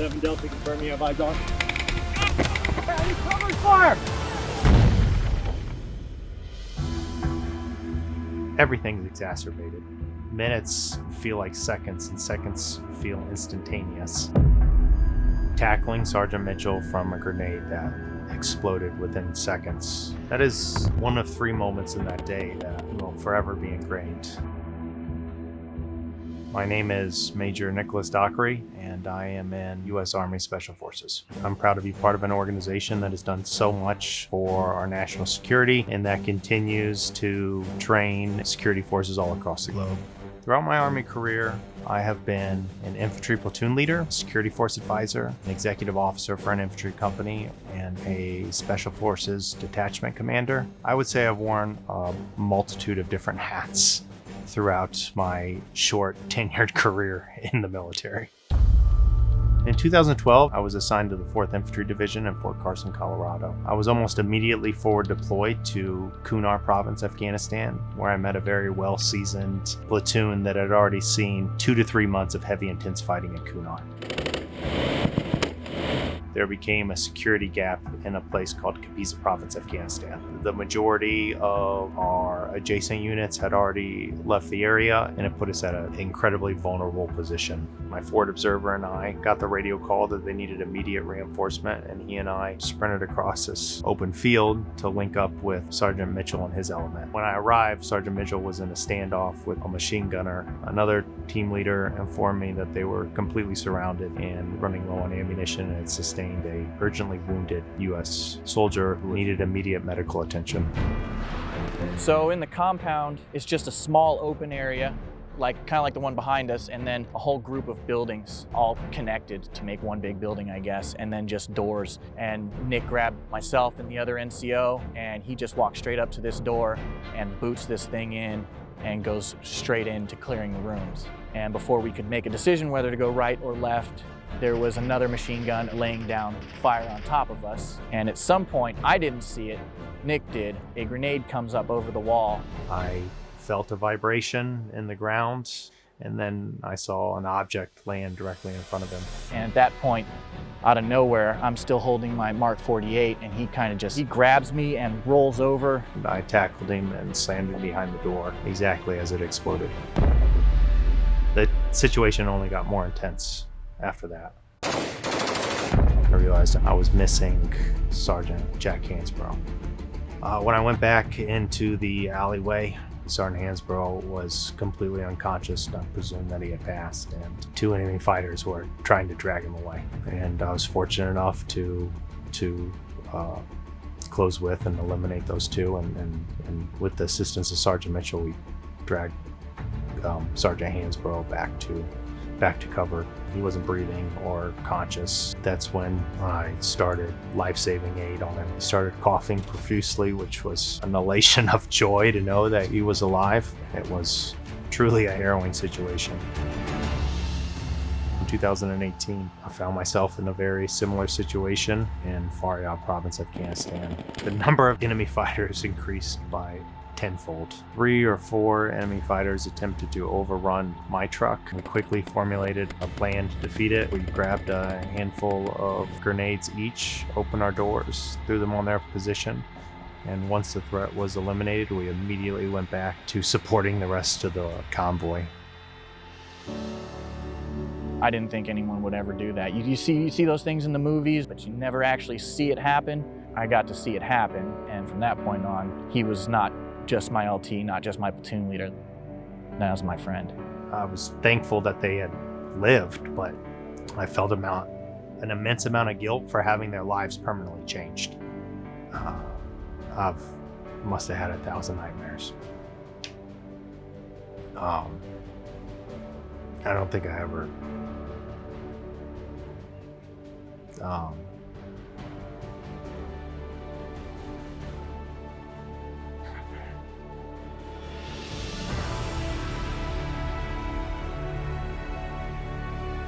7 Delta, confirm you have eyes on. Cover fire! Everything's exacerbated. Minutes feel like seconds, and seconds feel instantaneous. Tackling Sergeant Mitchell from a grenade that exploded within seconds. That is one of 3 moments in that day that will forever be ingrained. My name is Major Nicholas Dockery, and I am in U.S. Army Special Forces. I'm proud to be part of an organization that has done so much for our national security and that continues to train security forces all across the globe. Throughout my Army career, I have been an infantry platoon leader, security force advisor, an executive officer for an infantry company, and a special forces detachment commander. I would say I've worn a multitude of different hats throughout my short tenured career in the military. In 2012, I was assigned to the 4th Infantry Division in Fort Carson, Colorado. I was almost immediately forward deployed to Kunar province, Afghanistan, where I met a very well-seasoned platoon that had already seen 2 to 3 months of heavy intense fighting in Kunar. There became a security gap in a place called Kapisa Province, Afghanistan. The majority of our adjacent units had already left the area, and it put us at an incredibly vulnerable position. My forward observer and I got the radio call that they needed immediate reinforcement, and he and I sprinted across this open field to link up with Sergeant Mitchell and his element. When I arrived, Sergeant Mitchell was in a standoff with a machine gunner. Another team leader informed me that they were completely surrounded and running low on ammunition, and had sustained a urgently wounded U.S. soldier who needed immediate medical attention. So in the compound, it's just a small open area, kind of like the one behind us, and then a whole group of buildings all connected to make one big building, I guess, and then just doors. And Nick grabbed myself and the other NCO, and he just walked straight up to this door and boots this thing in and goes straight into clearing the rooms. And before we could make a decision whether to go right or left, there was another machine gun laying down fire on top of us. And at some point, I didn't see it, Nick did, a grenade comes up over the wall. I felt a vibration in the ground, and then I saw an object land directly in front of him. And at that point, out of nowhere, I'm still holding my Mark 48, and he grabs me and rolls over. I tackled him and slammed him behind the door exactly as it exploded. The situation only got more intense after that. I realized I was missing Sergeant Jack Hansbrough. When I went back into the alleyway, Sergeant Hansbrough was completely unconscious. I presume that he had passed, and 2 enemy fighters were trying to drag him away. And I was fortunate enough to close with and eliminate those 2, and with the assistance of Sergeant Mitchell, we dragged Sergeant Hansbrough back to cover. He wasn't breathing or conscious. That's when I started life-saving aid on him. He started coughing profusely, which was an elation of joy to know that he was alive. It was truly a harrowing situation. In 2018, I found myself in a very similar situation in Faryab province, Afghanistan. The number of enemy fighters increased by tenfold. 3 or 4 enemy fighters attempted to overrun my truck. We quickly formulated a plan to defeat it. We grabbed a handful of grenades each, opened our doors, threw them on their position, and once the threat was eliminated, we immediately went back to supporting the rest of the convoy. I didn't think anyone would ever do that. You see those things in the movies, but you never actually see it happen. I got to see it happen, and from that point on, he was not just my LT, not just my platoon leader. That was my friend. I was thankful that they had lived, but I felt an immense amount of guilt for having their lives permanently changed. I must have had 1,000 nightmares. I don't think I ever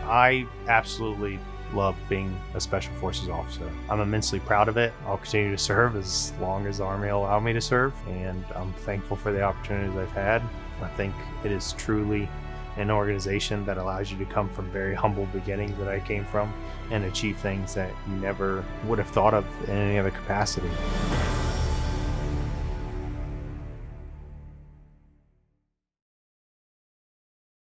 I absolutely love being a Special Forces officer. I'm immensely proud of it. I'll continue to serve as long as the Army will allow me to serve, and I'm thankful for the opportunities I've had. I think it is truly an organization that allows you to come from very humble beginnings that I came from and achieve things that you never would have thought of in any other capacity.